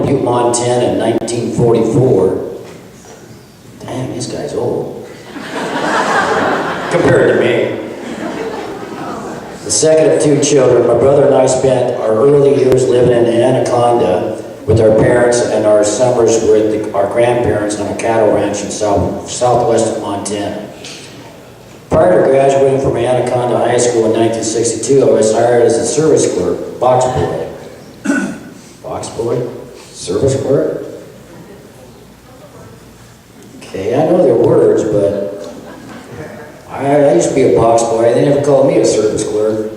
Butte, Montana in 1944. Damn, this guy's old. Compared to me. The second of 2 children, my brother and I spent our early years living in Anaconda with our parents, and our summers with our grandparents on a cattle ranch in southwest of Montana. Prior to graduating from Anaconda High School in 1962, I was hired as a service clerk, box boy. Box boy? Service clerk? Okay, I know their words, but I used to be a box boy. They never called me a service clerk.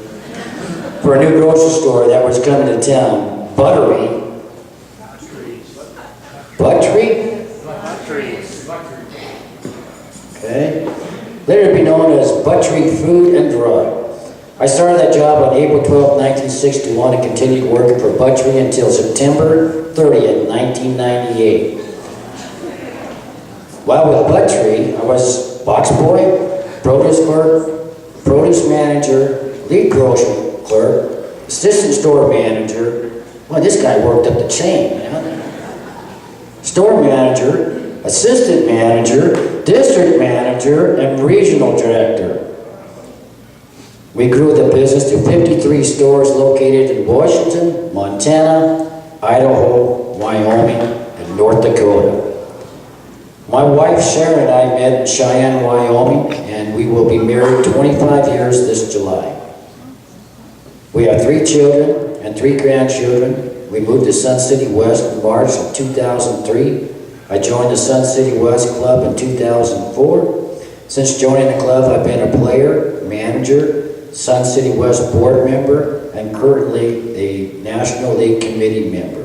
For a new grocery store that was coming to town, Buttery. Buttery? Okay. Later to be known as Buttery Food and Drug. I started that job on April 12, 1961 and continued working for Buttery until September 30th, 1998. While with Buttery, I was box boy, produce clerk, produce manager, lead grocery clerk, assistant store manager. Well, this guy worked up the chain, man. Store manager, assistant manager, district manager, and regional director. We grew the business to 53 stores located in Washington, Montana, Idaho, Wyoming, and North Dakota. My wife Sharon and I met in Cheyenne, Wyoming, and we will be married 25 years this July. We have 3 children and 3 grandchildren. We moved to Sun City West in March of 2003. I joined the Sun City West Club in 2004. Since joining the club, I've been a player, manager, Sun City West board member, and currently a National League Committee member.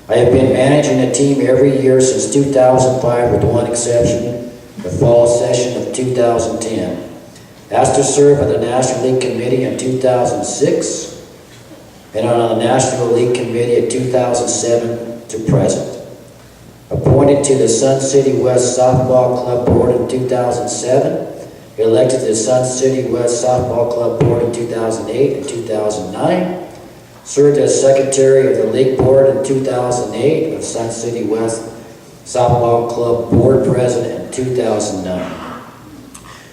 I have been managing a team every year since 2005 with one exception, the fall session of 2010. Asked to serve on the National League Committee in 2006 and on the National League Committee in 2007 to present. Appointed to the Sun City West Softball Club Board in 2007, elected to the Sun City West Softball Club Board in 2008 and 2009, served as Secretary of the League Board in 2008 of Sun City West Softball Club Board President in 2009.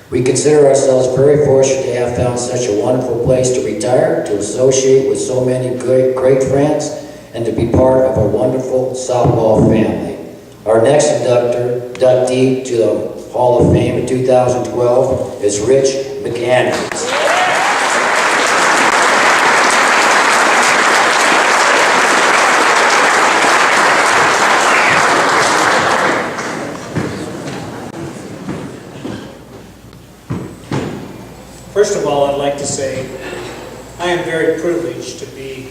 We consider ourselves very fortunate to have found such a wonderful place to retire, to associate with so many great friends, and to be part of a wonderful softball family. Our next inductee to the Hall of Fame in 2012 is Rich McAndrews. First of all, I'd like to say I am very privileged to be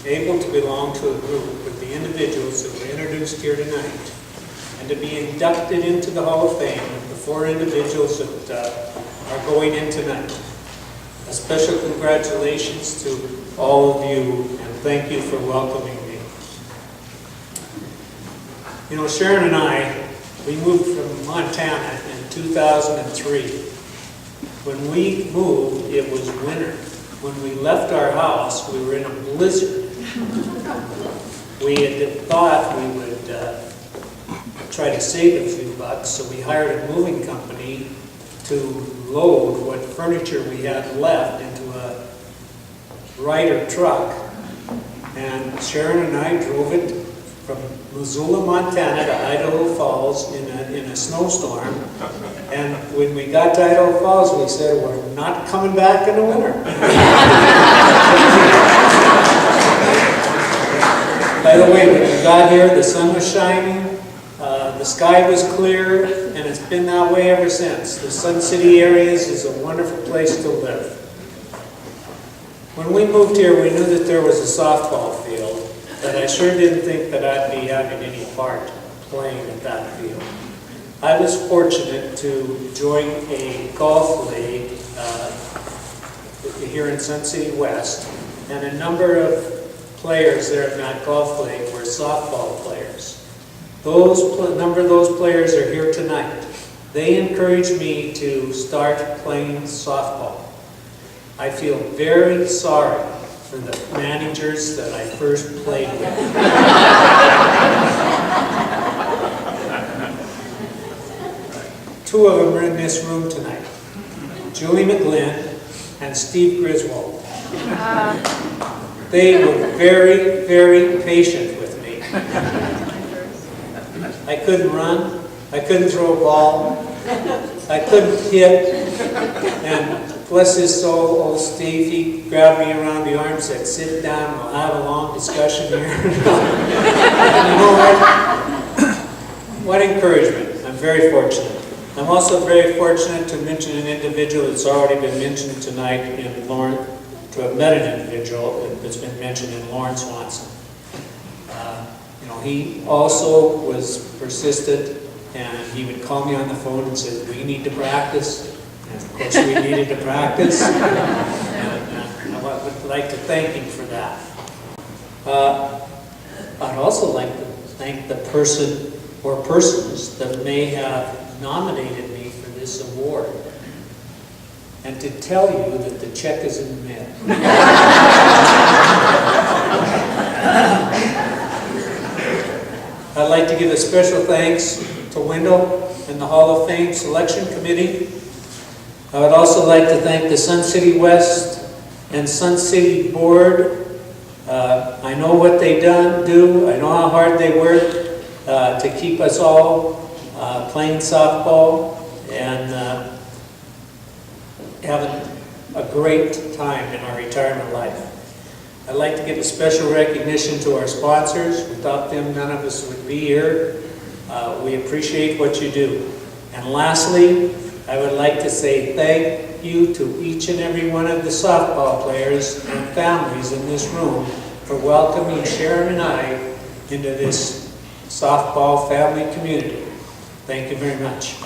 able to belong to a group with the individuals that were introduced here tonight and to be inducted into the Hall of Fame with the 4 individuals that are going in tonight. A special congratulations to all of you, and thank you for welcoming me. You know, Sharon and I, we moved from Montana in 2003. When we moved, it was winter. When we left our house, we were in a blizzard. We had thought we would try to save a few bucks, so we hired a moving company to load what furniture we had left into a Ryder truck. And Sharon and I drove it from Missoula, Montana to Idaho Falls in a snowstorm. And when we got to Idaho Falls, we said, we're not coming back in the winter. By the way, when we got here, the sun was shining, the sky was clear, and it's been that way ever since. The Sun City areas is a wonderful place to live. When we moved here, we knew that there was a softball field, but I sure didn't think that I'd be having any part playing at that field. I was fortunate to join a golf league here in Sun City West, and a number of players there in that golf league were softball players. A number of those players are here tonight. They encouraged me to start playing softball. I feel very sorry for the managers that I first played with. Two of them are in this room tonight, Julie McGlynn and Steve Griswold. They were very, very patient with me. I couldn't run, I couldn't throw a ball, I couldn't hit, and bless his soul, old Steve, he grabbed me around the arm and said, sit down, we'll have a long discussion here. And you know what encouragement. I'm very fortunate. I'm also very fortunate to mention an individual that's already been mentioned tonight in Lawrence, to have met an individual that's been mentioned in Lawrence Swanson. He also was persistent, and he would call me on the phone and say, we need to practice. And of course we needed to practice. And I would like to thank him for that. I'd also like to thank the person or persons that may have nominated me for this award, and to tell you that the check is in the mail. I'd like to give a special thanks to Wendell and the Hall of Fame Selection Committee. I would also like to thank the Sun City West and Sun City Board. I know what they do. I know how hard they work to keep us all playing softball and having a great time in our retirement life. I'd like to give a special recognition to our sponsors. Without them, none of us would be here. We appreciate what you do. And lastly, I would like to say thank you to each and every one of the softball players and families in this room for welcoming Sharon and I into this softball family community. Thank you very much.